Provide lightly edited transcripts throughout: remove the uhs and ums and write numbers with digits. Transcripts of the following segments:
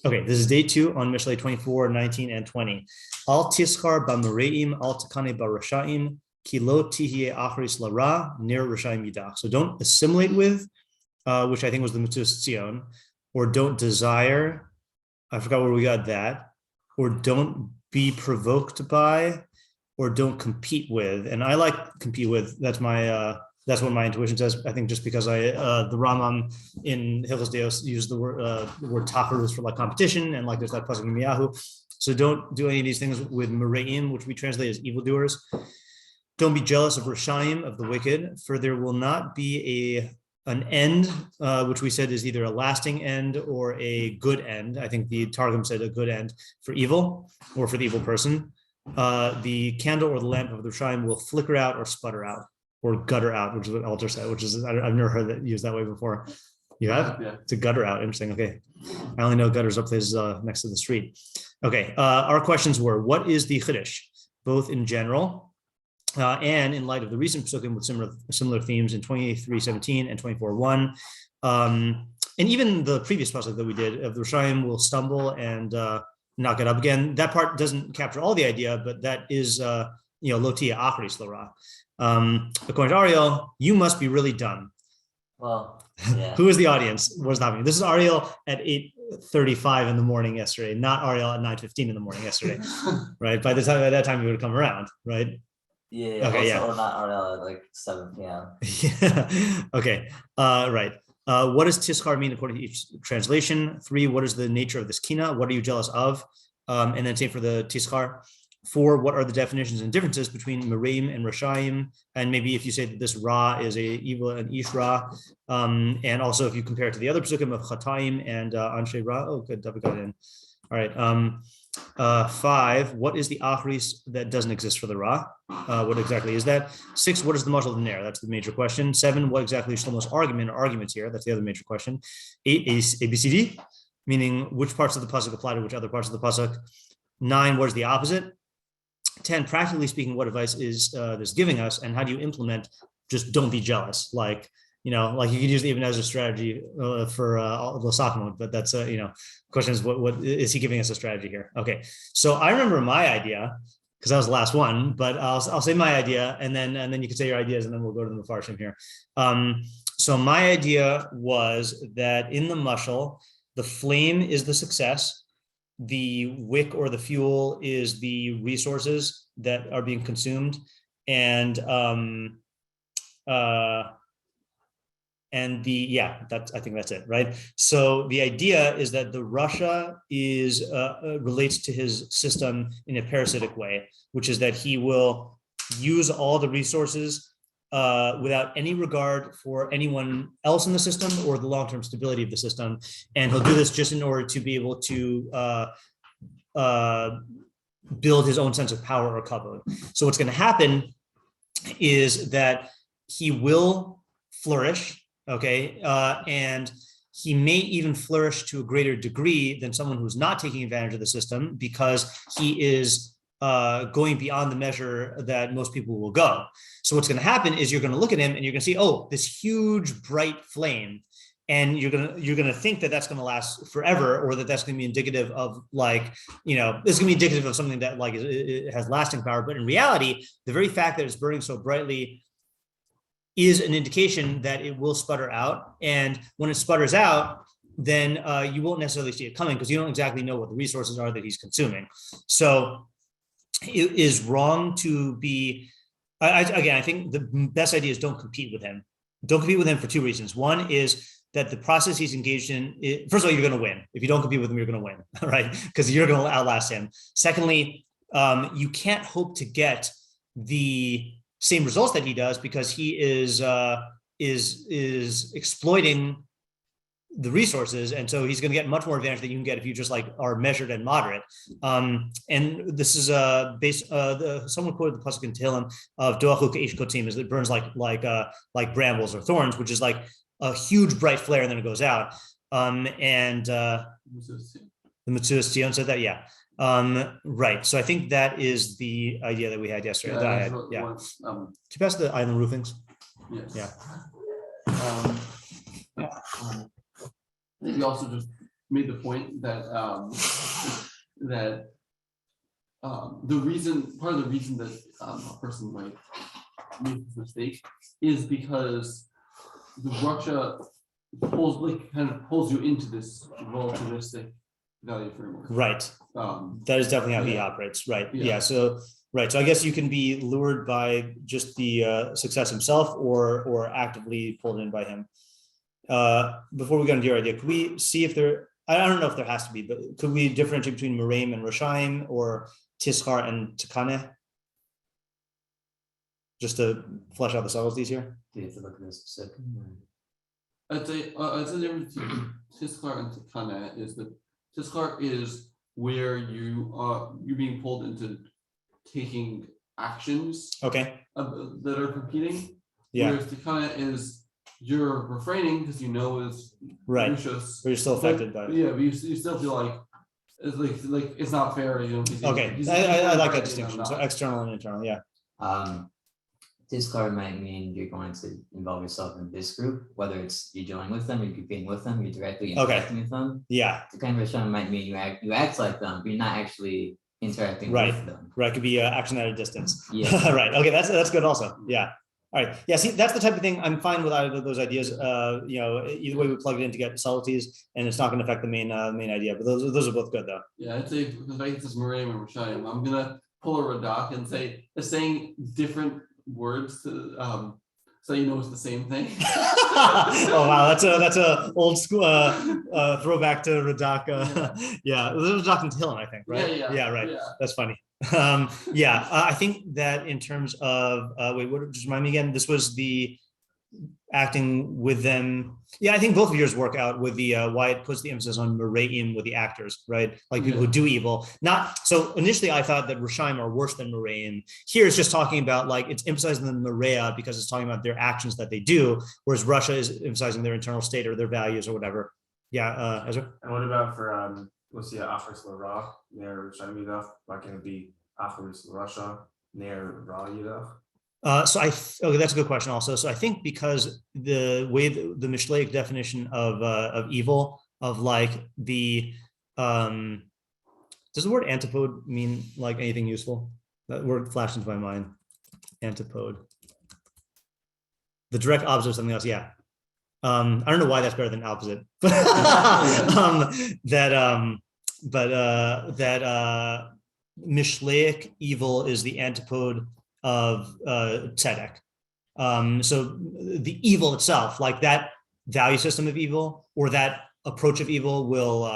Okay, this is day 2 on Mishlei 24, 19, and 20. Al tischar b'mareim al takane b'rashaim ki lo tihye achris lara nir rashaim yidach. So don't assimilate with, which I think was the Mitzvahs Tzion, or don't desire. I forgot where we got that. Or don't be provoked by, or don't compete with. And I like compete with. That's what my intuition says. I think just because the Rambam in Hilchos Deos used the word tacharus for like competition, and like there's that pasuk in Miyahu. So don't do any of these things with Mareim, which we translate as evildoers. Don't be jealous of Rashaim, of the wicked, for there will not be an end, which we said is either a lasting end or a good end. I think the Targum said a good end for evil or for the evil person. The candle or the lamp of the Rashaim will flicker out or sputter out, or gutter out, which is what Alter said, which is, I've never heard that used that way before. You have? Yeah. To gutter out. Interesting. Okay. I only know gutters up places next to the street. Okay. Our questions were, what is the Chiddush, both in general and in light of the recent psukim with similar themes in 23:17 and 24:1, and even the previous pasuk that we did of the Rishayim will stumble and not get up again. That part doesn't capture all the idea, but that is, lotia achris lara. According to Ariel, you must be really dumb. Well, yeah. Who is the audience? What's happening? This is Ariel at 8:35 in the morning yesterday, not Ariel at 9:15 in the morning yesterday, right? By that time, you would have come around, right? Yeah. Okay. Also, or not Ariel at like 7 p.m. Yeah. Okay. Right. What does tischar mean according to each translation? 3. What is the nature of this kina? What are you jealous of? And then same for the tischar. 4, what are the definitions and differences between Mareim and Rashaim? And maybe if you say that this Ra is a evil and Ish Ra, and also if you compare it to the other psukim of Chataim and Anshe Ra. Oh, good, David got it in. All right. 5, what is the Achris that doesn't exist for the Ra? What exactly is that? 6, what is the mashal of the Ner? That's the major question. 7, what exactly is Shlomo's argument or arguments here? That's the other major question. 8 is ABCD, meaning which parts of the pasuk apply to which other parts of the pasuk. 9, what is the opposite? 10, practically speaking, what advice is this giving us, and how do you implement just don't be jealous? Like you could use it even as a strategy for Losakmo, but that's, question is what is he giving us a strategy here? Okay, so I remember my idea, because I was the last one, but I'll say my idea, and then you can say your ideas, and then we'll go to the Mefarshim here. So my idea was that in the mashal, the flame is the success, the wick or the fuel is the resources that are being consumed, and I think that's it, right? So the idea is that the Rasha is relates to his system in a parasitic way, which is that he will use all the resources without any regard for anyone else in the system or the long-term stability of the system. And he'll do this just in order to be able to build his own sense of power or kavod. So what's going to happen is that he will flourish, okay? And he may even flourish to a greater degree than someone who's not taking advantage of the system, because he is going beyond the measure that most people will go. So what's going to happen is you're going to look at him and you're going to see, oh, this huge bright flame, and you're going to think that that's going to last forever, or that's going to be indicative of this is going to be indicative of something that it has lasting power. But in reality, the very fact that it's burning so brightly is an indication that it will sputter out. And when it sputters out, then you won't necessarily see it coming, because you don't exactly know what the resources are that he's consuming. So it is wrong to be, I think the best idea is don't compete with him. Don't compete with him for 2 reasons. One is that the process he's engaged in, first of all, you're going to win. If you don't compete with him, you're going to win, right? Because you're going to outlast him. Secondly, you can't hope to get the same results that he does, because he is exploiting the resources, and so he's going to get much more advantage than you can get if you just are measured and moderate. And this is someone quoted the pasuk in Tehillim of Doachu keish kotzim, is it burns like brambles or thorns, which is like a huge bright flare and then it goes out. The Mitzvahs Tzion said that, yeah. Right. So I think that is the idea that we had yesterday. Yeah. Did you pass the island roofings? Yes. Yeah. Maybe also just made the point that part of the reason that a person might make this mistake is because the Russia pulls you into this relativistic value framework. Right. That is definitely how he operates. Right. Yeah. So I guess you can be lured by just the success himself, or actively pulled in by him. Before we go into your idea, could we see if there? I don't know if there has to be, but could we differentiate between Meraim and Roshaim, or Tischar and Takane? Just to flesh out the subtleties here. Do you have to look at this specific? I'd say the difference between Tischar and Takane is that Tischar is where you're being pulled into taking actions that are competing. Yeah. Whereas Takane is you're refraining because is right. Lucius, but you're still affected by it. Yeah, but you still feel like it's not fair. I like that distinction. So external and internal. Yeah. Discard might mean you're going to involve yourself in this group, whether it's you're dealing with them, you're competing with them, you're directly interacting with them. Yeah. The kind of Rishon might mean you act like them, but you're not actually interacting with them. Right. It could be action at a distance. Yeah. Right. Okay. That's good. Also. Yeah. All right. Yeah. See, that's the type of thing I'm fine with either of those ideas. Either way we plug it in to get subtleties, and it's not going to affect the main idea. But those are both good though. Yeah, I'd say because I this Meraim and Rishayim, I'm gonna pull a Radak and say saying different words to so it's the same thing. Oh wow, that's a old school throwback to Radak. Yeah, it was Radak and Tillen, I think, right? Yeah, right. Yeah. That's funny. I think that in terms of just remind me again, this was the acting with them. Yeah, I think both of yours work out with the why it puts the emphasis on Meraim with the actors, right? Like people who do evil. So initially I thought that Roshaim are worse than Meraim. Here it's just talking about it's emphasizing the Merea because it's talking about their actions that they do, whereas Russia is emphasizing their internal state or their values or whatever. Yeah, Ezra? And what about for what's the Achris Lara near Roshaim Yidach? Why can't it be Achris Russia near Ra Yidach? That's a good question also. So I think because the way the Mishlei definition of evil, of the does the word antipode mean anything useful? That word flashed into my mind. Antipode. The direct opposite of something else. Yeah. I don't know why that's better than opposite, but that Mishleic evil is the antipode of tzedek. So the evil itself, that value system of evil or that approach of evil will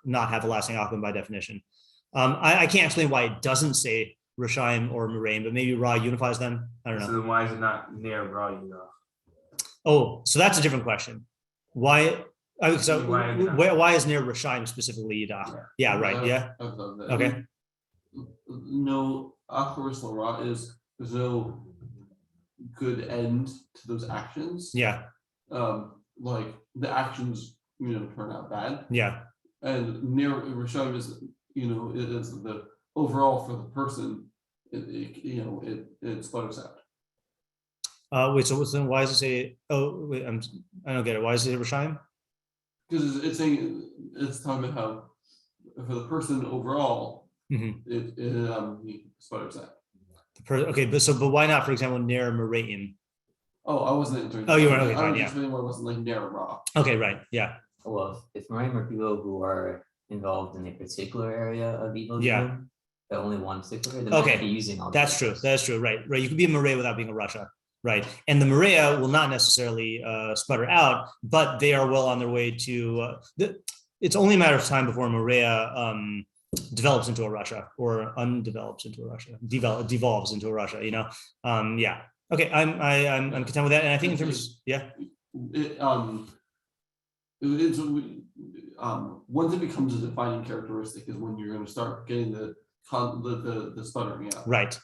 not have a lasting outcome by definition. I can't explain why it doesn't say Roshaim or Meraim, but maybe Ra unifies them. I don't know. So then why is it not near Ra Yidach? Oh, so that's a different question. Why? Why is near Roshaim specifically Yidach? Yeah, right. Yeah. Okay. No, Achris Lara there's no good end to those actions. Yeah. The actions, turn out bad. Yeah. And near Rishon is, it is the overall for the person, it sputters out. Wait, so then why does it say? Oh, wait, I don't get it. Why is it Rishon? Because it's talking about how for the person overall, it sputters out. Okay, but why not, for example, near Meraim? Oh, I wasn't entering. Oh, you weren't. Okay, I fine, was just meaning why it wasn't near Raw. Okay, right, yeah. Well, if Meraim are people who are involved in a particular area of evil, but only one particular, they might be using all. That's true. That's true. Right. You could be a Merea without being a Russia. Right. And the Merea will not necessarily sputter out, but they are well on their way to. It's only a matter of time before Merea develops into a Russia or undevelops into a Russia, devolves into a Russia. Yeah. Okay. I'm content with that, and I think in terms, once it becomes a defining characteristic is when you're going to start getting the sputtering out. Right.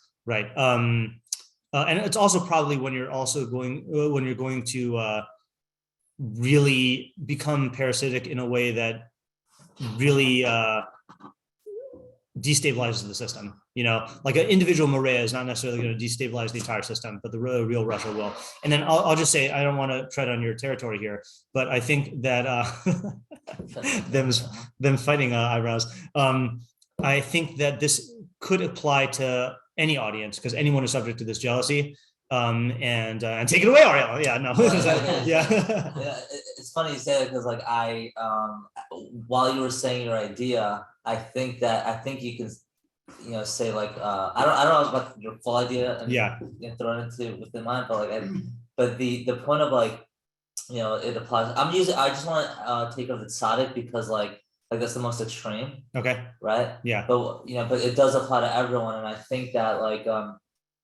And it's also probably when you're going to really become parasitic in a way that really destabilizes the system. Like an individual Maria is not necessarily going to destabilize the entire system, but the real Russia will. And then I'll just say, I don't want to tread on your territory here, but I think that them fighting eyebrows. I think that this could apply to any audience because anyone is subject to this jealousy. And take it away, Ariel. Yeah, no. Yeah, it's funny you say that because like I while you were saying your idea, I think you can say like I don't know about your full idea and throw it into within mine, but like but the point of like it applies. I just want to take of the tzaddik because like that's the most extreme. Okay. Right. Yeah. But but it does apply to everyone, and I think that like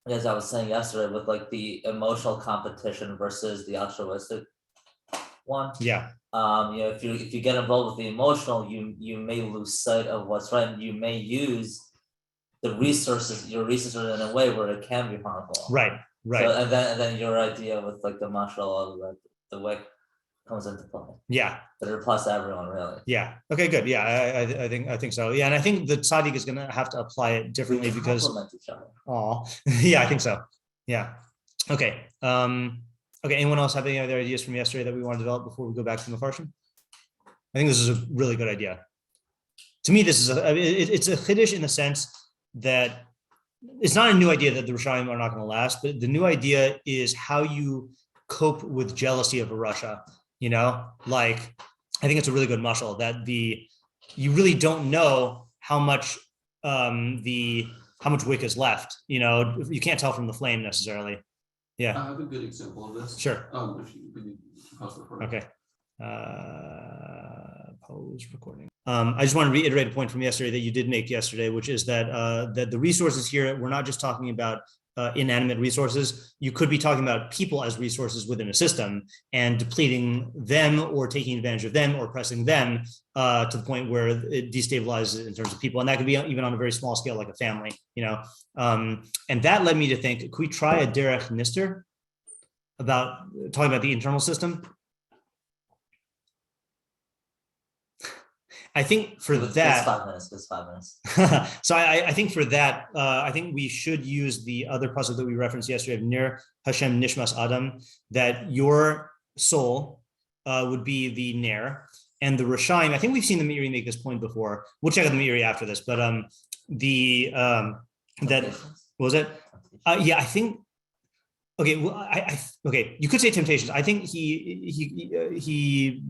as I was saying yesterday, with like the emotional competition versus the altruistic one. Yeah. If you get involved with the emotional, you may lose sight of what's right, and you may use your resources in a way where it can be harmful. Right. So, and then your idea with like the martial law, the way comes into play. Yeah. But it applies to everyone, really. Yeah. Okay, good. Yeah, I think so. Yeah, and I think the tzaddik is going to have to apply it differently because. Oh, yeah, I think so. Yeah. Okay. Okay. Anyone else have any other ideas from yesterday that we want to develop before we go back to the Mefarshim? I think this is a really good idea. To me, this is it's a chiddush in the sense that it's not a new idea that the Rishayim are not going to last, but the new idea is how you cope with jealousy of a Russia. Like I think it's a really good mashal that you really don't know how much wick is left. You can't tell from the flame necessarily. Yeah. I have a good example of this. Sure. If you pause the recording. Okay. Pause recording. I just want to reiterate a point from yesterday that you did make yesterday, which is that that the resources here, we're not just talking about inanimate resources. You could be talking about people as resources within a system and depleting them or taking advantage of them or oppressing them to the point where it destabilizes in terms of people. And that could be even on a very small scale, like a family, and that led me to think, could we try a derech nistar about talking about the internal system? I think for that, 5 minutes. So I think for that, I think we should use the other pasuk that we referenced yesterday of Nir Hashem Nishmas Adam, that your soul would be the Ner, and the Rishayim. I think we've seen the Meiri make this point before. We'll check out the Meiri after this, but that was it. Yeah, I think. Okay, well, okay. You could say temptations. I think he.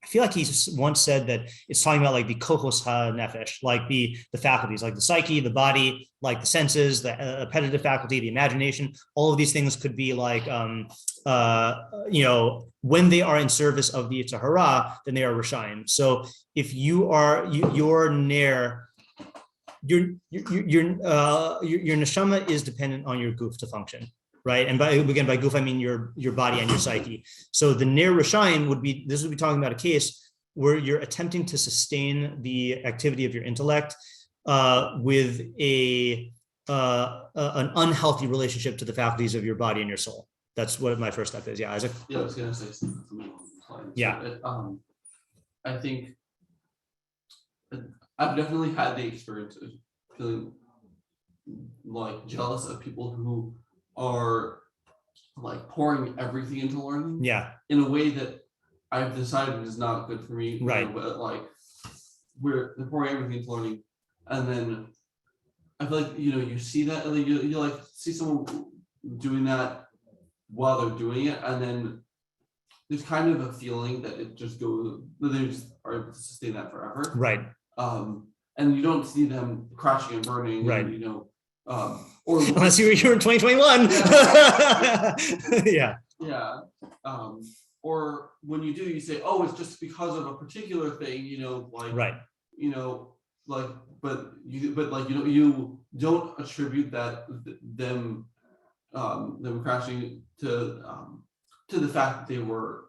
I feel like he once said that it's talking about like the kohos ha-nefesh, like the faculties, like the psyche, the body, like the senses, the appetitive faculty, the imagination. All of these things could be like, when they are in service of the Yetzer Hara, then they are Rishayim. So if your ner, your neshama is dependent on your goof to function. Right, and by goof I mean your body and your psyche. So the ner rishayim would be talking about a case where you're attempting to sustain the activity of your intellect with an unhealthy relationship to the faculties of your body and your soul. That's what my first step is. Yeah, Isaac. Yeah, I was gonna say something along those lines. Yeah. I think I've definitely had the experience of feeling like jealous of people who are like pouring everything into learning, in a way that I've decided is not good for me. Right. But like they're pouring everything into learning, and then I feel like you see that, and then you like see someone doing that while they're doing it, and then there's kind of a feeling that it just goes, that they just are able to sustain that forever. Right. And you don't see them crashing and burning. Right. And, or unless you're in 2021. Yeah. Yeah. Or when you do, you say, "Oh, it's just because of a particular thing," like right. But you don't attribute that them crashing to the fact that they were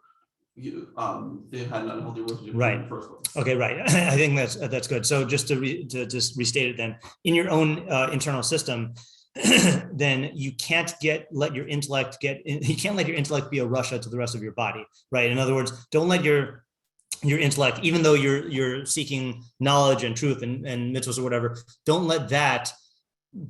they had an unhealthy relationship right. in the first place. Okay, right. I think that's good. So just to just restate it then, in your own internal system, then you can't let your intellect be a Russia to the rest of your body, right? In other words, don't let your your intellect, even though you're seeking knowledge and truth and mitzvahs or whatever, don't let that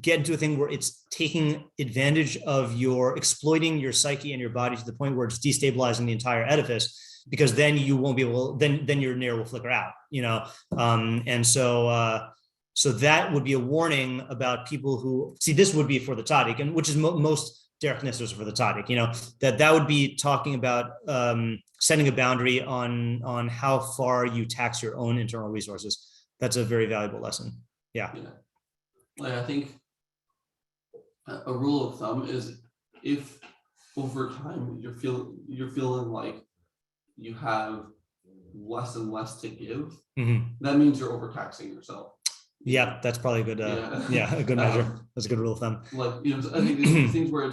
get into a thing where it's taking advantage of exploiting your psyche and your body to the point where it's destabilizing the entire edifice, because then you won't be able, then your near will flicker out, and so that would be a warning about people who see, this would be for the tzaddik, and which is most derech nistars for the tzaddik, that would be talking about setting a boundary on how far you tax your own internal resources. That's a very valuable lesson. Yeah. Like, I think a rule of thumb is, if over time you're feeling like you have less and less to give, that means you're overtaxing yourself. Yeah, that's probably a good a good measure. That's a good rule of thumb. Like, I think there's things where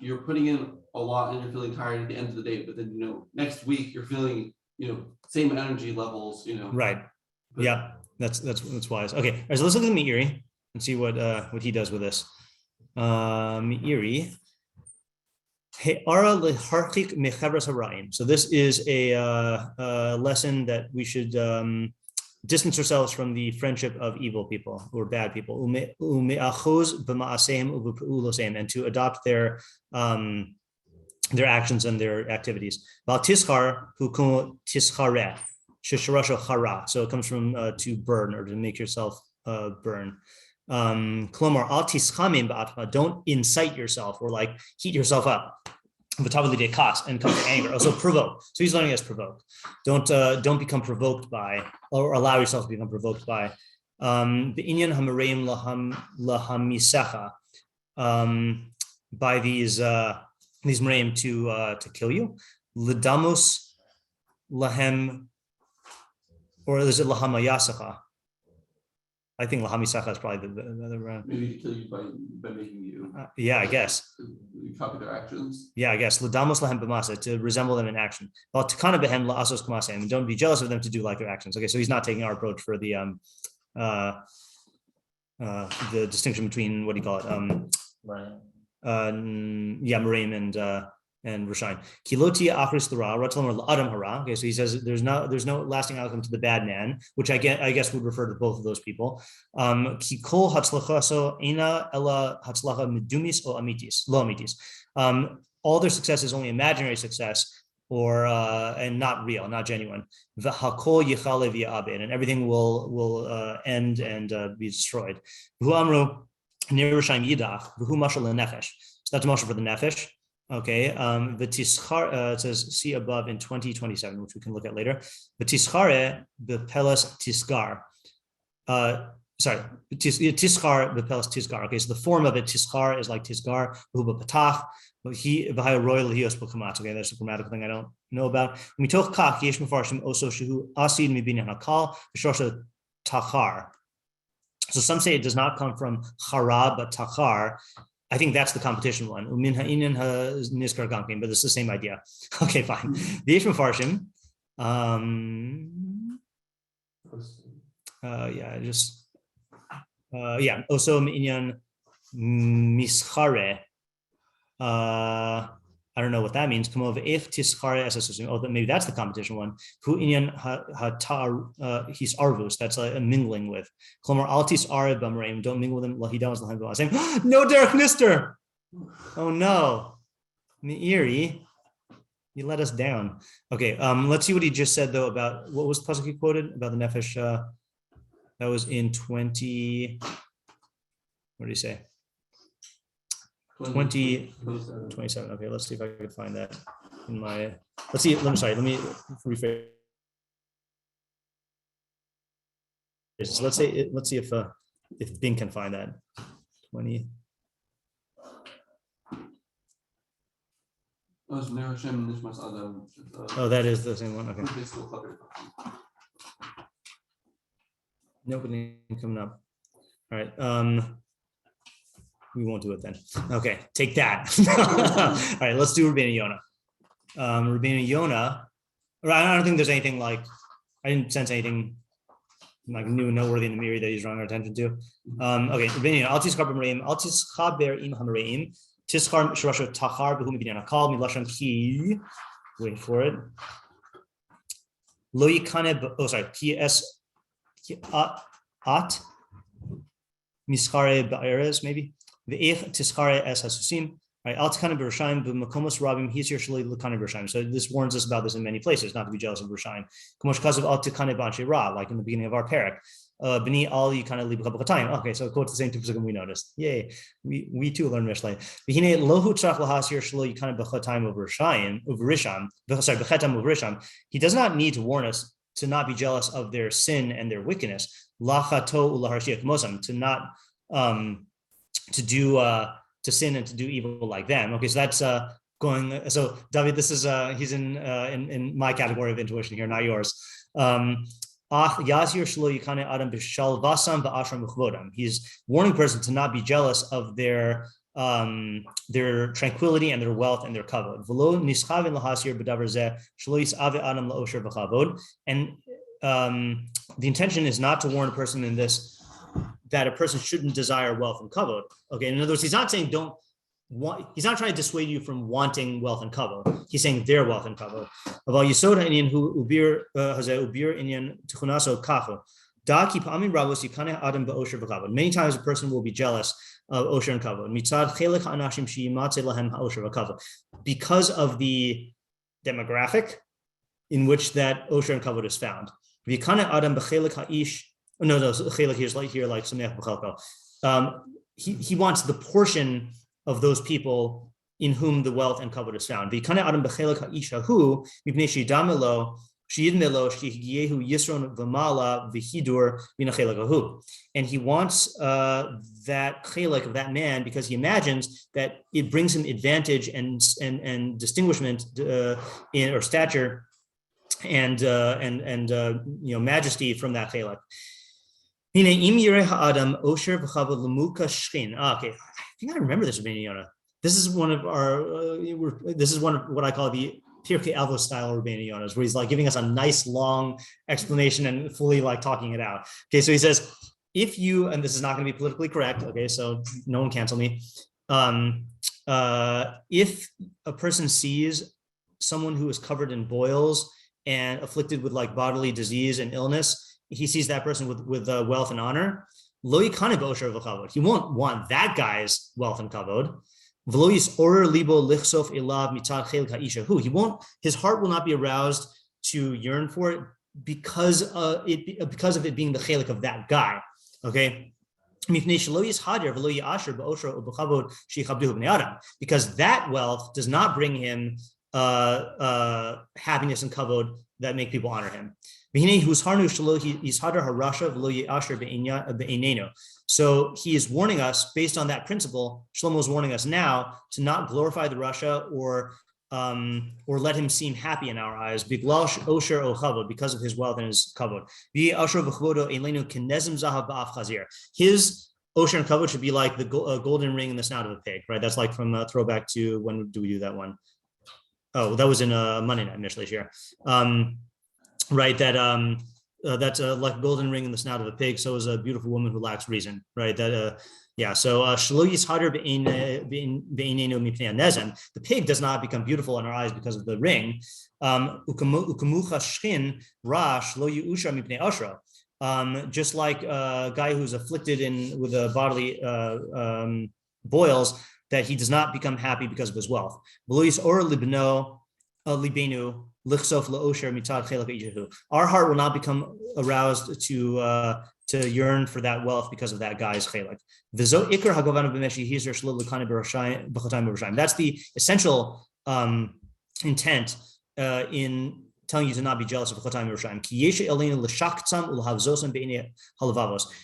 you're putting in a lot and you're feeling tired at the end of the day, but then next week you're feeling same energy levels, Right. But, yeah, that's wise. Okay, all right, so let's look at Meiri and see what he does with this. Meiri. So this is a lesson that we should distance ourselves from the friendship of evil people or bad people, and to adopt their actions and their activities. So it comes from to burn, or to make yourself burn. Don't incite yourself or like heat yourself up. And come to anger. Also provoke. So he's learning as provoke. Don't become provoked by, or allow yourself to become provoked by. By these mereim to kill you. L'damos lahem, or is it lahamayasacha? I think lahamisacha is probably the other round. Maybe to kill you by making you. Yeah, I guess. Copy their actions. Yeah, I guess. L'damos lahem b'masa, to resemble them in action. Well, takana behem la'asos k'masem, and don't be jealous of them to do like their actions. Okay, so he's not taking our approach for the distinction between, what do you call it? Mereim and Rishon. Kiloti achris l'ra, ratzalam l'adam hara. Okay, so he says there's no lasting outcome to the bad man, which I guess would refer to both of those people. Kikol hatzlachaso ena ella hatzlacha medumis o amitis, lo amitis. All their success is only imaginary success, or and not real, not genuine. V'hakol yichale v'ya'abed, and everything will end and be destroyed. V'hu amru nir Rishayim yidach v'hu mashal lenefesh. So that's a mashal for the nefesh. Okay, the tischar, it says, see above in 2027, which we can look at later. The tischare, the pelas tisgar. Tischar, the pelas tisgar. Okay, so the form of it, tischar, is like tisgar, huba patach, he v'haya royal hios b'kamat. Okay, that's a grammatical thing I don't know about. Mitoch kach yesh mefarshim oso shehu asid mibin hakal v'shosha tachar. So some say it does not come from chara, but tachar. I think that's the competition one. But it's the same idea. Okay, fine. The Yesh Mefarshim. Also inyan mischare. I don't know what that means. Oh, maybe that's the competition one. Who inyan he's arvus. That's a mingling with. Don't mingle with them. No derech nistar. Oh no, Meiri, you let us down. Okay, let's see what he just said though about what was the pasuk he quoted about the nefesh. That was in 20. What did he say? 27. Okay, let's see if I can find that in my. Let's see. Let me rephrase. So let's see if Bing can find that. 20. Oh, that is the same one. Okay. Nobody coming up. All right. We won't do it then. Okay, take that. All right, let's do Rabbeinu Yonah. Rabbeinu Yonah. I don't think there's anything like, I didn't sense anything like new and noteworthy in the Meiri that he's drawing our attention to. Okay, Rabbeinu Yonah. Al tischar b'mereim, al tischaber im hamereim, tischar shirasho tachar b'hu mibinyan akal milashon ki. Wait for it. Lo yikane, oh sorry, ki es at miskare ba'eres maybe. Ve'ech tiskare es hasusim. Right, al tikane b'rashaim b'makomos rabim hisir shaloi l'kane b'rashaim. So this warns us about this in many places, not to be jealous of Rashayim. Kamosh kazav al tikane b'anshe ra, like in the beginning of our parak. B'ni al yikane li b'chabakatayim. Okay, so quote the same two psukim we noticed. Yay, we too learn Mishlei. V'hine lohu tzach l'hasir shaloi yikane b'chatayim over Risham. Sorry, b'chatam over Risham. He does not need to warn us to not be jealous of their sin and their wickedness. Lachato ulaharshiyat mosam, to not to sin and to do evil like them. Okay, so that's going. So David, this is he's in my category of intuition here, not yours. He's warning person to not be jealous of their tranquility and their wealth and their kavod. And the intention is not to warn a person in this, that a person shouldn't desire wealth and kavod. Okay, in other words, he's not saying he's not trying to dissuade you from wanting wealth and kavod. He's saying their wealth and kavod. Many times a person will be jealous of osher and kavod because of the demographic in which that osher and kavod is found. Here's like he wants the portion of those people in whom the wealth and kavod is found. And he wants that chelek of that man because he imagines that it brings him advantage and distinguishment or stature and majesty from that chelek. Okay, I think I remember this, Rabbeinu Yonah. This is one of what I call the Pirkei Avos style Rabbeinu Yonahs, where he's like giving us a nice long explanation and fully like talking it out. Okay, so he says, if you, and this is not going to be politically correct, okay, so no one cancel me. If a person sees someone who is covered in boils and afflicted with like bodily disease and illness, he sees that person with wealth and honor. Lo yikane b'osher v'chavod. He won't want that guy's wealth and kavod. V'lo yisoror libo lichsof elav mitzad chelik ha'isha hu. His heart will not be aroused to yearn for it because of it being the chelik of that guy. Okay. Because that wealth does not bring him happiness and kavod that make people honor him. So he is warning us based on that principle. Shlomo is warning us now to not glorify the Rasha or let him seem happy in our eyes because of his wealth and his kavod. His osher and kavod should be like the golden ring in the snout of a pig, right? That's like from a throwback to, when do we do that one? Oh, that was in Monday night, Mishlei here. Right, that's like a golden ring in the snout of a pig. So is a beautiful woman who lacks reason, right? That So the pig does not become beautiful in our eyes because of the ring. Just like a guy who's afflicted with a bodily boils, that he does not become happy because of his wealth. Our heart will not become aroused to yearn for that wealth because of that guy's chelek. That's the essential intent in telling you to not be jealous of Chotayim Yerushalayim.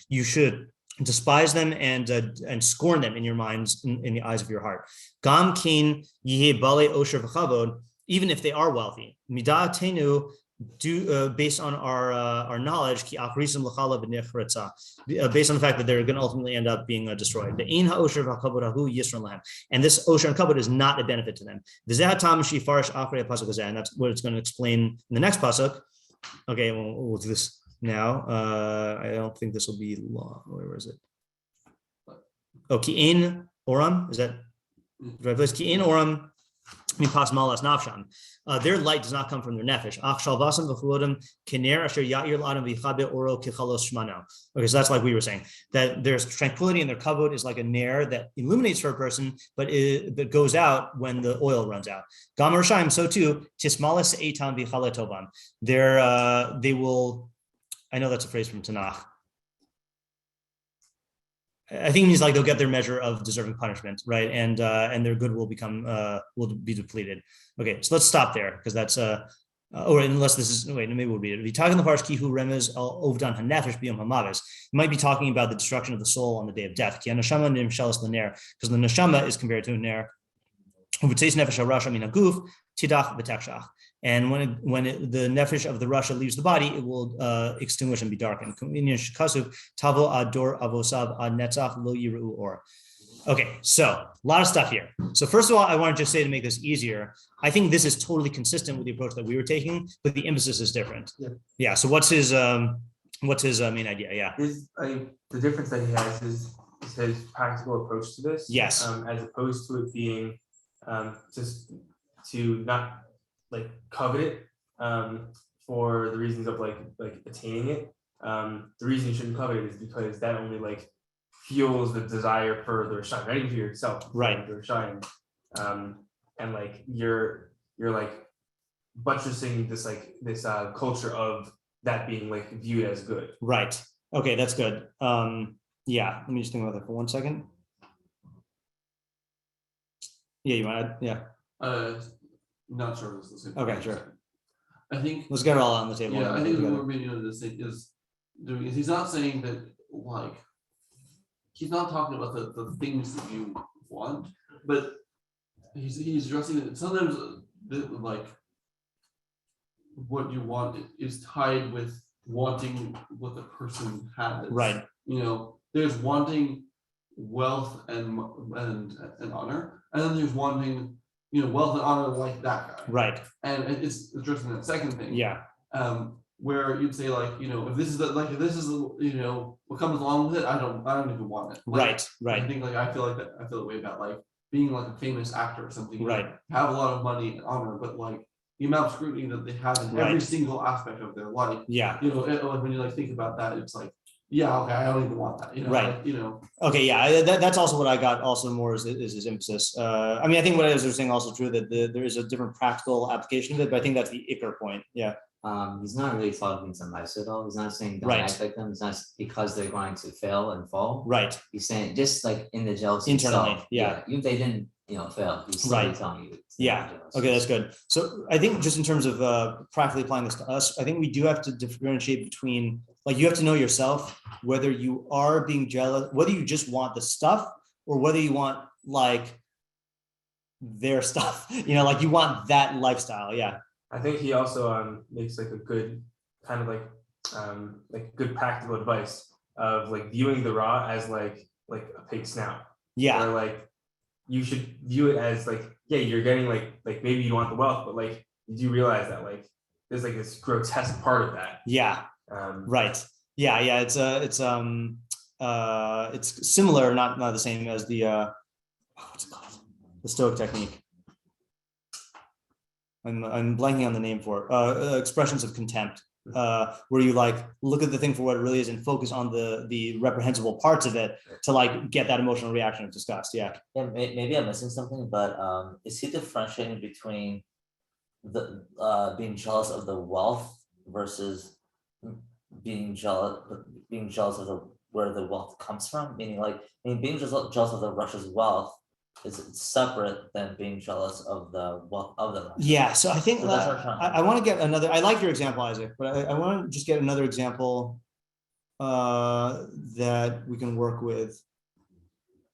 You should despise them and scorn them in your minds, in the eyes of your heart. Gam kin yiheh balei osher v'chavod, even if they are wealthy. Midatenu, based on our knowledge, ki achrisim l'chala b'nechretza, based on the fact that they're going to ultimately end up being destroyed. The ein ha'osher v'kavod hahu yisron lahem, and this osher and kavod is not a benefit to them. V'zeh ha'tam shifarish achrei pasuk hazeh, and that's what it's going to explain in the next pasuk. Okay, we'll do this now. I don't think this will be long. Where is it? Oh, ki ein oram, is that right place? Ki ein oram Their light does not come from their nefesh. Okay, so that's like we were saying, that there's tranquility in their kavod is like a ner that illuminates for a person, but that goes out when the oil runs out. Gam Rishayim, so too, tismalas eitan v'chale tovan. They will, I know that's a phrase from Tanakh. I think it means like they'll get their measure of deserving punishment, right? And their good will be depleted. Okay, so let's stop there because that's or unless this is maybe we'll read it. If you talk in the parsh kihu remez ovdan hanefesh biyom hamavis, you might be talking about the destruction of the soul on the day of death. Ki neshama nimshalas l'ner, because the neshama is compared to a ner. Uvutzeis nefesh harasha min haguf tidach v'tekshach. And when the nefesh of the rasha leaves the body, it will extinguish and be darkened. Tavo ador avosav ad netzach lo yiru or. Okay, so a lot of stuff here. So first of all, I want to just say to make this easier, I think this is totally consistent with the approach that we were taking, but the emphasis is different. Yeah. So what's his main idea? Yeah. The difference that he has is his practical approach to this. Yes. As opposed to it being just to not like covet it for the reasons of like attaining it. The reason you shouldn't covet it is because that only like fuels the desire for the Rishayim, not even for yourself, right? The Rishayim, and like you're like buttressing this culture of that being like viewed as good, right? Okay, that's good. Yeah, let me just think about that for 1 second. Yeah, you want to? Yeah. Not sure if it's the same. Okay, sure. I think let's get it all on the table. Yeah, I think what Rabbeinu Yonah is doing is he's not saying that like he's not talking about the things that you want, but he's addressing that sometimes like what you want is tied with wanting what the person has. Right. You know, there's wanting wealth and honor, and then there's wanting wealth and honor like that guy. Right. And it's addressing that second thing. Yeah. Where you'd say like, if this is what comes along with it, I don't even want it. Like, right. I think like I feel the way about like being like a famous actor or something. Right. Have a lot of money and honor, but like the amount of scrutiny that they have in every single aspect of their life. Yeah. Like when you like think about that, it's like, yeah, okay, I don't even want that. Right. Okay, yeah, that's also what I got. Also, more is his emphasis. I mean, I think what I was saying also true that there is a different practical application of it, but I think that's the ikar point. Yeah. He's not really talking some nice at all. He's not saying don't act like them. It's not because they're going to fail and fall. Right. He's saying just like in the jealousy internally. Itself, even if they didn't, fail. He's still telling you. Yeah. Okay, that's good. So I think just in terms of practically applying this to us, I think we do have to differentiate between like you have to know yourself whether you are being jealous, whether you just want the stuff or whether you want like their stuff. Like you want that lifestyle. Yeah. I think he also makes like a good kind of like good practical advice of like viewing the raw as like a pig snout. Yeah. Or like you should view it as like, yeah, you're getting like maybe you want the wealth, but like you do realize that like there's like this grotesque part of that. Yeah. Right. Yeah. It's similar, not the same as the what's it called? The Stoic technique. I'm blanking on the name for it. Expressions of contempt, where you like look at the thing for what it really is and focus on the reprehensible parts of it to like get that emotional reaction of disgust. Yeah. Yeah, maybe I'm missing something, but is he differentiating between the being jealous of the wealth versus being jealous of where the wealth comes from? Meaning being jealous of the Russia's wealth is separate than being jealous of the wealth of the Russia. Yeah, so I think so I want to get another. I like your example, Isaac, but I want to just get another example that we can work with,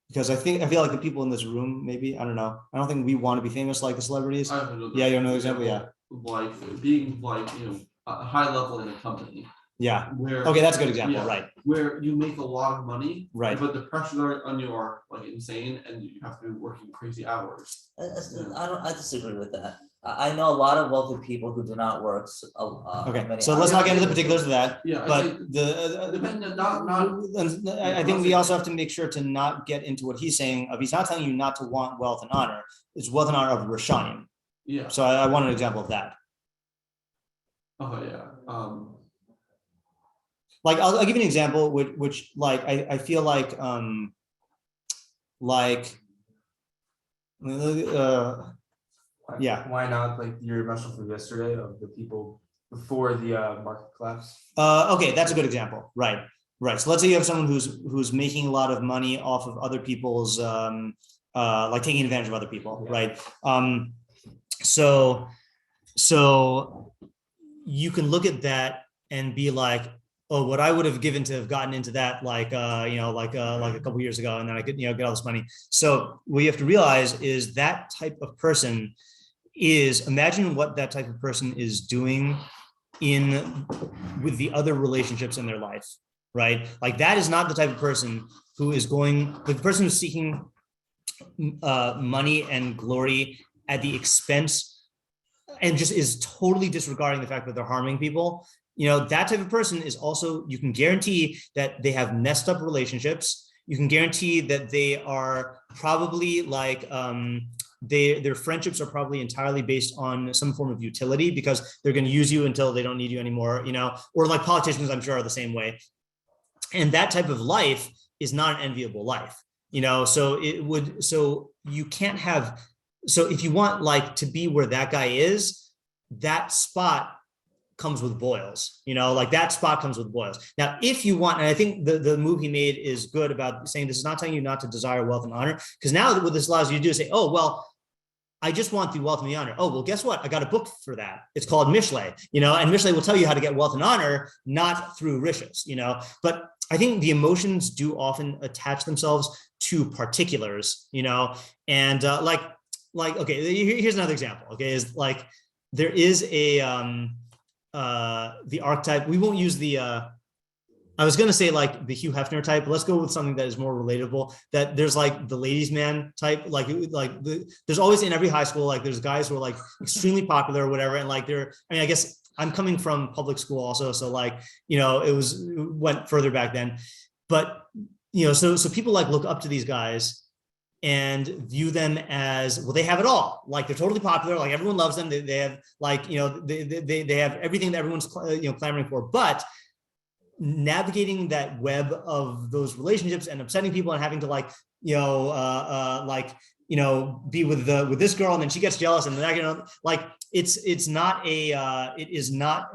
because I feel like the people in this room, maybe I don't know. I don't think we want to be famous like the celebrities. Yeah, you have another example. Yeah, like being like a high level in a company. Yeah. Okay, that's a good example, right? Where you make a lot of money, right? But the pressure on you are like insane, and you have to be working crazy hours. I disagree with that. I know a lot of wealthy people who do not work. Okay, so let's not get into the particulars of that. Yeah, But I think we also have to make sure to not get into what he's saying. He's not telling you not to want wealth and honor. It's wealth and honor of Rishayim. Yeah. So I want an example of that. Oh yeah. Like I'll give you an example, which like I feel like yeah. Why not like your mention from yesterday of the people before the market collapse? Okay, that's a good example. Right. So let's say you have someone who's making a lot of money off of other people's like taking advantage of other people, right? So you can look at that and be like, oh, what I would have given to have gotten into that, like a couple years ago, and then I could, get all this money. So what you have to realize is that type of person imagine what that type of person is doing with the other relationships in their life, right? Like that is not the type of person who is the person who's seeking money and glory at the expense and just is totally disregarding the fact that they're harming people. That type of person is also, you can guarantee that they have messed up relationships. You can guarantee that they are probably like, their friendships are probably entirely based on some form of utility because they're going to use you until they don't need you anymore, or like politicians, I'm sure, are the same way. And that type of life is not an enviable life, so you can't have, so if you want like to be where that guy is, that spot comes with boils, like that spot comes with boils. Now, if you want, and I think the move he made is good about saying this is not telling you not to desire wealth and honor, because now what this allows you to do is say, oh, well, I just want the wealth and the honor. Oh, well, guess what? I got a book for that. It's called Mishlei, and Mishlei will tell you how to get wealth and honor, not through riches, but I think the emotions do often attach themselves to particulars, and okay, here's another example. Okay, is like, there is the archetype. We won't use I was going to say like the Hugh Hefner type, but let's go with something that is more relatable, that there's like the ladies man type, there's always in every high school, like there's guys who are like extremely popular or whatever. And like I guess I'm coming from public school also. So like, it went further back then, but so people like look up to these guys and view them as, well, they have it all. Like they're totally popular. Like everyone loves them. They have like, they have everything that everyone's, clamoring for, but navigating that web of those relationships and upsetting people and having to like, be with this girl and then she gets jealous and then like it is not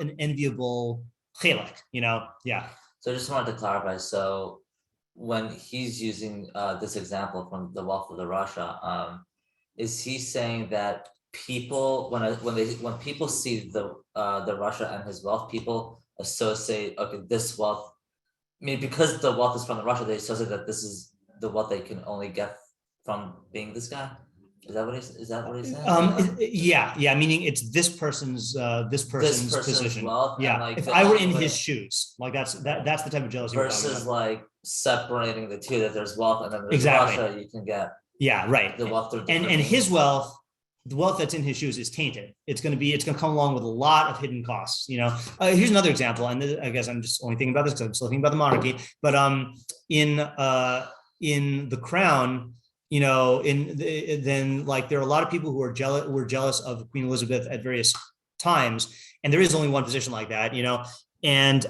an enviable chelek, yeah. So I just wanted to clarify. So when he's using this example from the wealth of the Russia, is he saying that people when people see the Russia and his wealth, people associate, okay, this wealth, because the wealth is from the Russia, they associate that this is the wealth they can only get from being this guy? Is that what he's saying? Yeah, meaning it's this person's position. Wealth, yeah, like if I were in his shoes, like that's the type of jealousy versus like separating the two, that there's wealth and then there's exactly. Russia, you can get the wealth and his wealth. The wealth that's in his shoes is tainted. It's going to come along with a lot of hidden costs. Here's another example, and I guess I'm just only thinking about this because I'm still thinking about the monarchy. But in The Crown, then like there are a lot of people who are jealous of Queen Elizabeth at various times, and there is only one position like that, and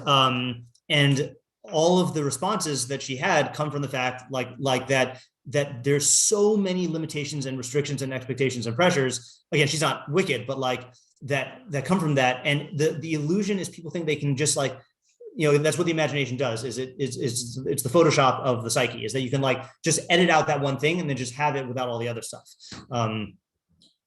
all of the responses that she had come from the fact like that there's so many limitations and restrictions and expectations and pressures. Again, she's not wicked, but like that come from that. And the illusion is people think they can just like, that's what the imagination does, it's the Photoshop of the psyche, is that you can like just edit out that one thing and then just have it without all the other stuff.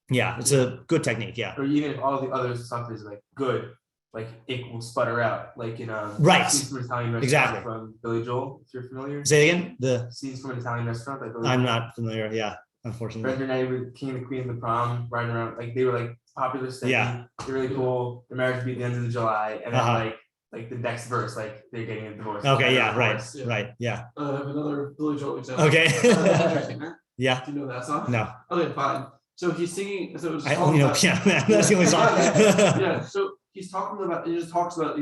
It's a good technique. Yeah. Or even if all the other stuff is like good, like it will sputter out, like in right. Scenes from an Italian restaurant exactly. from Billy Joel, if you're familiar. Say it again. The Scenes from an Italian restaurant. Like I'm not familiar. Yeah, unfortunately. Brendan and Eddie with King and the Queen of the Prom riding around, like they were like popular stuff. Yeah. They're really cool. Their marriage would be at the end of July, and then like the next verse, like they're getting a divorce. Okay. Yeah. Right. Yeah. Right. Yeah. I have another Billy Joel example. Okay. Jackman. Yeah. Do you know that song? No. Okay, fine. So he's singing. So I only know Piano Man. That's the only song. Yeah. So he's talking about. He just talks about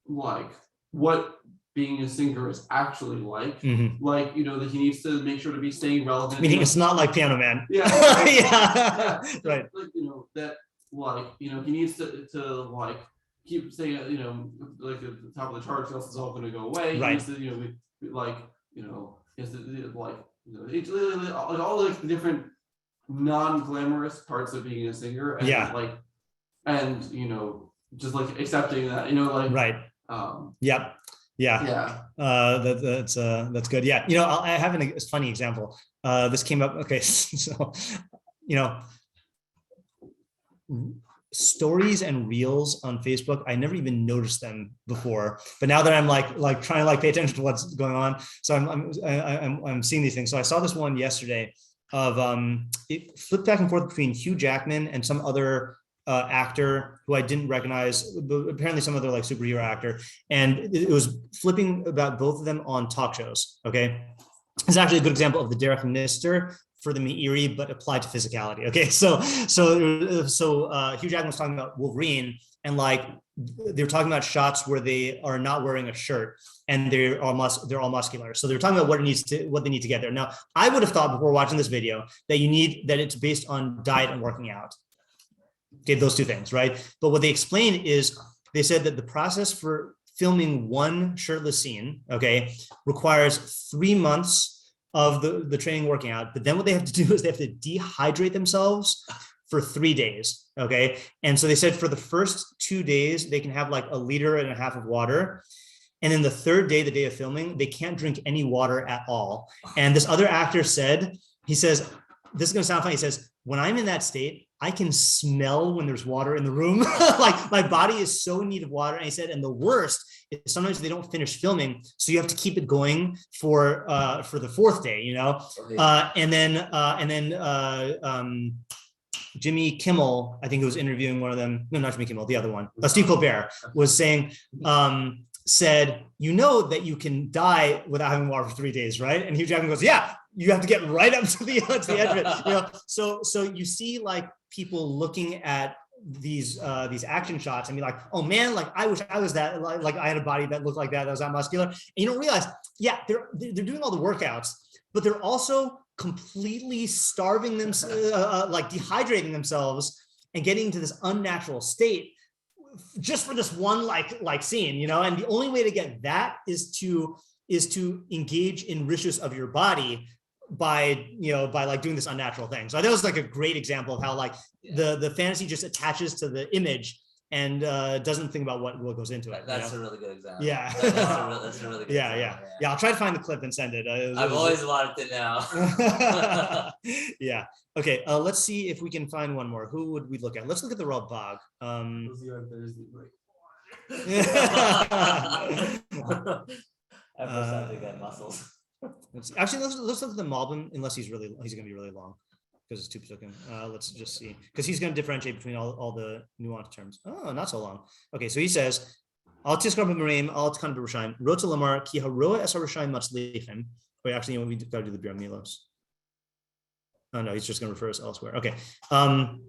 like what being a singer is actually like. Mm-hmm. Like that he needs to make sure to be staying relevant. Meaning it's not like Piano Man. Yeah. Yeah. Right. Like that. Like he needs to like keep saying like at the top of the charts, else it's all going to go away. Right. He needs to he has to like it's literally all like the different non-glamorous parts of being a singer. And just like accepting that right. Yep. Yeah. That's good. Yeah. I have a funny example. This came up. Okay. So, stories and reels on Facebook, I never even noticed them before, but now that I'm like trying to pay attention to what's going on, so I'm seeing these things. So I saw this one yesterday of it flipped back and forth between Hugh Jackman and some other actor who I didn't recognize, but apparently some other like superhero actor, and it was flipping about both of them on talk shows. Okay, it's actually a good example of the derech and nistar for the Meiri, but applied to physicality. Okay, so Hugh Jackman was talking about Wolverine, and like they were talking about shots where they are not wearing a shirt and they're all muscular. So they're talking about what they need to get there. Now, I would have thought before watching this video that it's based on diet and working out. Okay, those two things, right? But what they explained is they said that the process for filming one shirtless scene, okay, requires 3 months of the training working out, but then what they have to do is they have to dehydrate themselves for 3 days. Okay. And so they said for the first 2 days, they can have like 1.5 liters of water. And then the third day, the day of filming, they can't drink any water at all. And this other actor said, he says, this is going to sound funny. He says, when I'm in that state, I can smell when there's water in the room. Like my body is so in need of water. And he said, and the worst is sometimes they don't finish filming, so you have to keep it going for the fourth day, and then Jimmy Kimmel, I think, who was interviewing one of them. No, not Jimmy Kimmel, the other one. Steve Colbert was saying, said, that you can die without having water for 3 days, right? And Hugh Jackman goes, yeah, you have to get right up to the edge of it. So you see like people looking at these action shots and be like, oh man, like I wish I was that, like I had a body that looked like that was that muscular. And you don't realize, yeah, they're doing all the workouts, but they're also completely starving them, like dehydrating themselves and getting into this unnatural state just for this one like scene, and the only way to get that is to engage in rishus of your body by like doing this unnatural thing. So that was like a great example of how like the fantasy just attaches to the image and doesn't think about what goes into it. That's a really good example. Yeah. That's a really good example. Yeah. I'll try to find the clip and send it. I've always wanted to know. Yeah. Okay. Let's see if we can find one more. Who would we look at? Let's look at the Rabag. Ever since get muscles. Let's look at the Malbim, unless he's going to be really long because it's too pesukim. Let's just see, because he's going to differentiate between all the nuanced terms. Oh, not so long. Okay, so he says, "Al tiskar b'mareim, al tkan b'rushaim, rota lamar ki haroa es harushaim matzlichem." Wait, actually, we got to do the bir milos. Oh no, he's just going to refer us elsewhere. Okay, one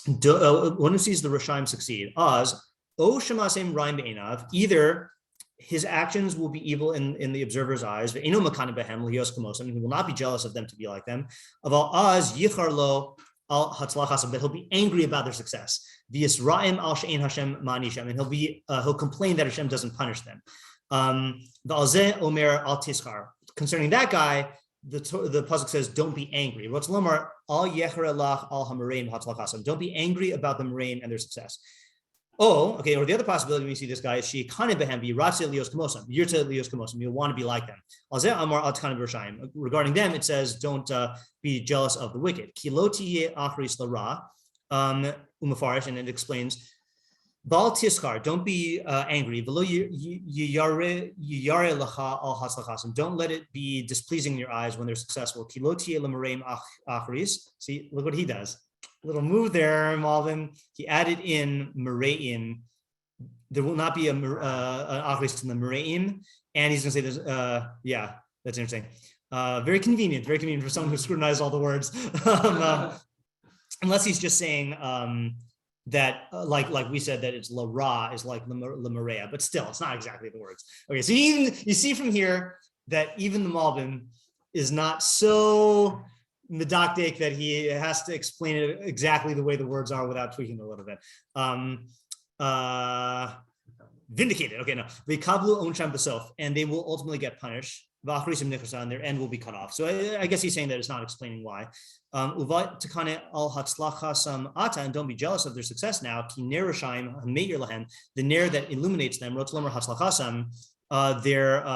who sees the Rishaim succeed, Oz, O Shemasem Raim Be'enav, either his actions will be evil in the observer's eyes, he will not be jealous of them to be like them. Of all Oz, Yicharlo al Hatzlachas, but he'll be angry about their success. V'yisra'im al she'en Hashem ma'anisham, and he'll complain that Hashem doesn't punish them. V'alzeh omer al tiskar. Concerning that guy, the pasuk says, "Don't be angry." Rotzlomar al yecharelach al hamareim hatzlachasam. Don't be angry about the mareim and their success. Oh, okay. Or the other possibility when you see this guy is she kane behem be ratze lios kamosam. Yirte lios kamosam. You'll want to be like them. Alzeh amar al tkane b'rashayim. Regarding them, it says, "Don't be jealous of the wicked." Kiloti achris lara umafarish, and it explains. Bal tiskar, don't be angry. Don't let it be displeasing in your eyes when they're successful. See, look what he does. A little move there, Malbim. He added in Mereim. There will not be an achris to the Mereim. And he's going to say, that's interesting. Very convenient for someone who scrutinized all the words. Unless he's just saying that, like we said, that it's la ra is like la marea, but still, it's not exactly the words. Okay, so you see from here that even the Malbim is not so medactic that he has to explain it exactly the way the words are without tweaking a little bit. Vindicated. Okay, no. The Cavill onsham besof, and they will ultimately get punished. And their end will be cut off. So I guess he's saying that it's not explaining why. And don't be jealous of their success now. The ner that illuminates them, their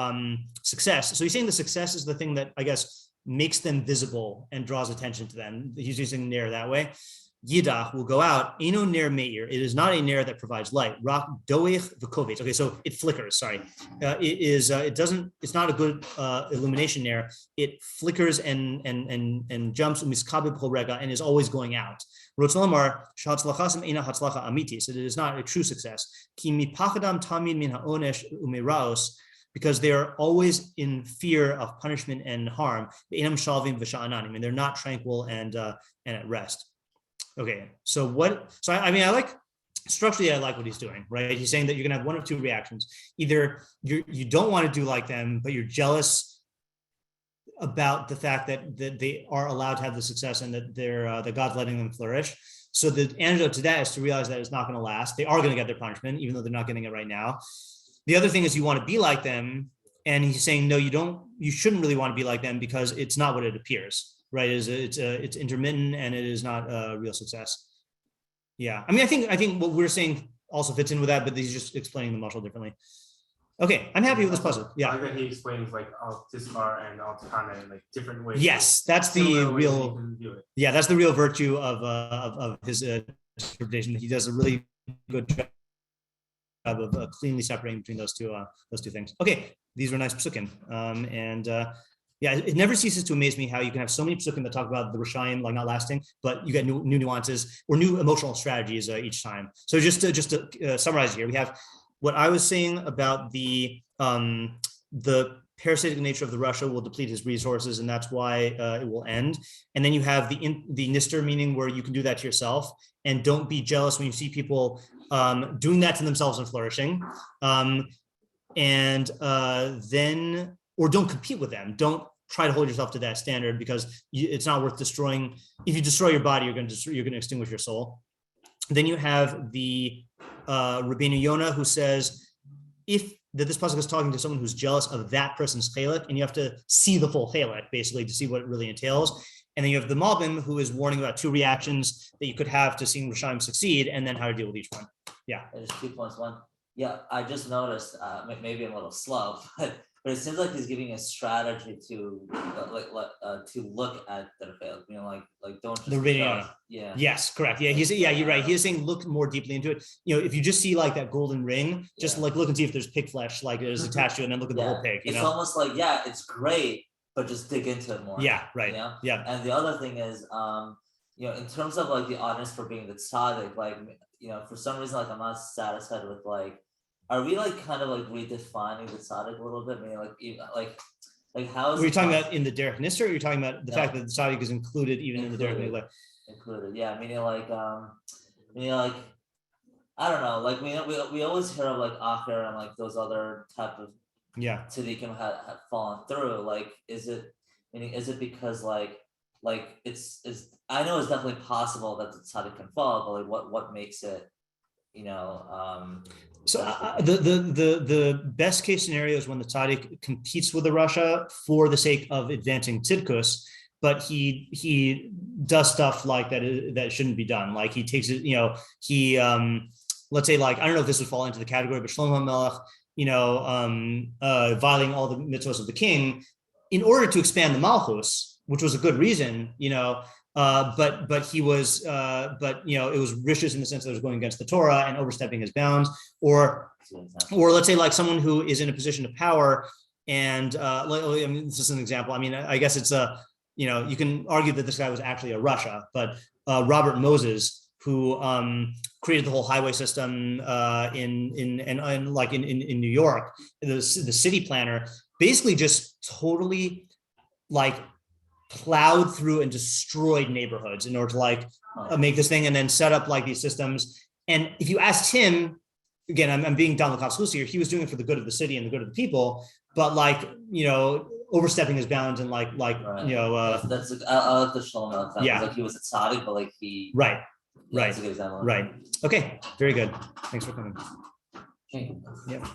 success. So he's saying the success is the thing that I guess makes them visible and draws attention to them. He's using ner that way. Yidach will go out. Eno ner meir. It is not a ner that provides light. Rak doech v'kovet. Okay, so it flickers. Sorry, it is. It doesn't. It's not a good illumination ner. It flickers and jumps miskabel rega and is always going out. Rotzlamar shatzlachasam ena hatzlacha amitis. So it is not a true success. Ki mipachadam tamid min haonesh umiraos. Because they are always in fear of punishment and harm. Enam shalvim v'sha'ananim. I mean, they're not tranquil and at rest. Okay, so I mean, I like structurally, I like what he's doing, right? He's saying that you're gonna have one of two reactions. Either you don't want to do like them, but you're jealous about the fact that they are allowed to have the success and that that God's letting them flourish. So the antidote to that is to realize that it's not gonna last. They are gonna get their punishment, even though they're not getting it right now. The other thing is you want to be like them, and he's saying, no, you shouldn't really want to be like them because it's not what it appears. Right, it's intermittent and it is not a real success. Yeah, I mean, I think what we're saying also fits in with that, but he's just explaining the mashal differently. Okay, I'm happy with this puzzle. Yeah, I like that he explains like al-tiscar and al-takana in like different ways. Yes, that's the real. Yeah, that's the real virtue of his interpretation. He does a really good job of cleanly separating between those two things. Okay, these were nice psukim, yeah, it never ceases to amaze me how you can have so many psukim that talk about the Rishayim like not lasting, but you get new nuances or new emotional strategies each time. So just to summarize here, we have what I was saying about the parasitic nature of the Russia will deplete his resources, and that's why it will end. And then you have the nistar, meaning where you can do that to yourself, and don't be jealous when you see people doing that to themselves and flourishing. Then. Or don't compete with them. Don't try to hold yourself to that standard because it's not worth destroying. If you destroy your body, you're going to extinguish your soul. Then you have the Rabbeinu Yonah who says, that this pasuk is talking to someone who's jealous of that person's chelek, and you have to see the full chelek basically to see what it really entails. And then you have the Malbim who is warning about two reactions that you could have to seeing Rishayim succeed, and then how to deal with each one. Yeah. There's 2 points. One, yeah, I just noticed. Maybe I'm a little slow, but it seems like he's giving a strategy to look at their failure. You know, like don't just yeah. Yes, correct. Yeah, you're right. He's saying look more deeply into it. You know, if you just see like that golden ring, just like look and see if there's pig flesh like is attached to it, and then look at the whole pig. It's almost like it's great, but just dig into it more. Yeah, right. You know? Yeah. And the other thing is, in terms of like the honest for being the tzaddik, like for some reason, like I'm not satisfied with like. Are we like kind of like redefining the tzaddik a little bit? I mean, like how is? Were you talking about in the derech nistar, or are you talking about the fact that the tzaddik is included even in the derech nistar? Included, yeah. Meaning like I don't know. Like we always hear of like Acher and like those other type of tzaddikim have fallen through. Like, is it because like it's I know it's definitely possible that the tzaddik can fall, but like what makes it, So the best case scenario is when the tzaddik competes with the Russia for the sake of advancing tzidkus, but he does stuff like that shouldn't be done. Like he takes it, let's say like I don't know if this would fall into the category, but Shlomo HaMelech, violating all the mitzvos of the king in order to expand the Malchus, which was a good reason, but he was, it was rishus in the sense that it was going against the Torah and overstepping his bounds, or let's say like someone who is in a position of power, and this is an example. I mean, I guess it's you can argue that this guy was actually a Russia, but Robert Moses, who created the whole highway system in New York, the city planner, basically just totally like plowed through and destroyed neighborhoods in order to like make this thing and then set up like these systems. And if you asked him, again, I'm being Don Lukovsky here, he was doing it for the good of the city and the good of the people, but like, you know, overstepping his bounds and like Right. you know, that's I like the Shalom Aleichem. Yeah. Like he was a tzaddik, but like he. right, Yeah, right, that's a good example. right. Okay, very good. Thanks for coming. Okay. Yeah.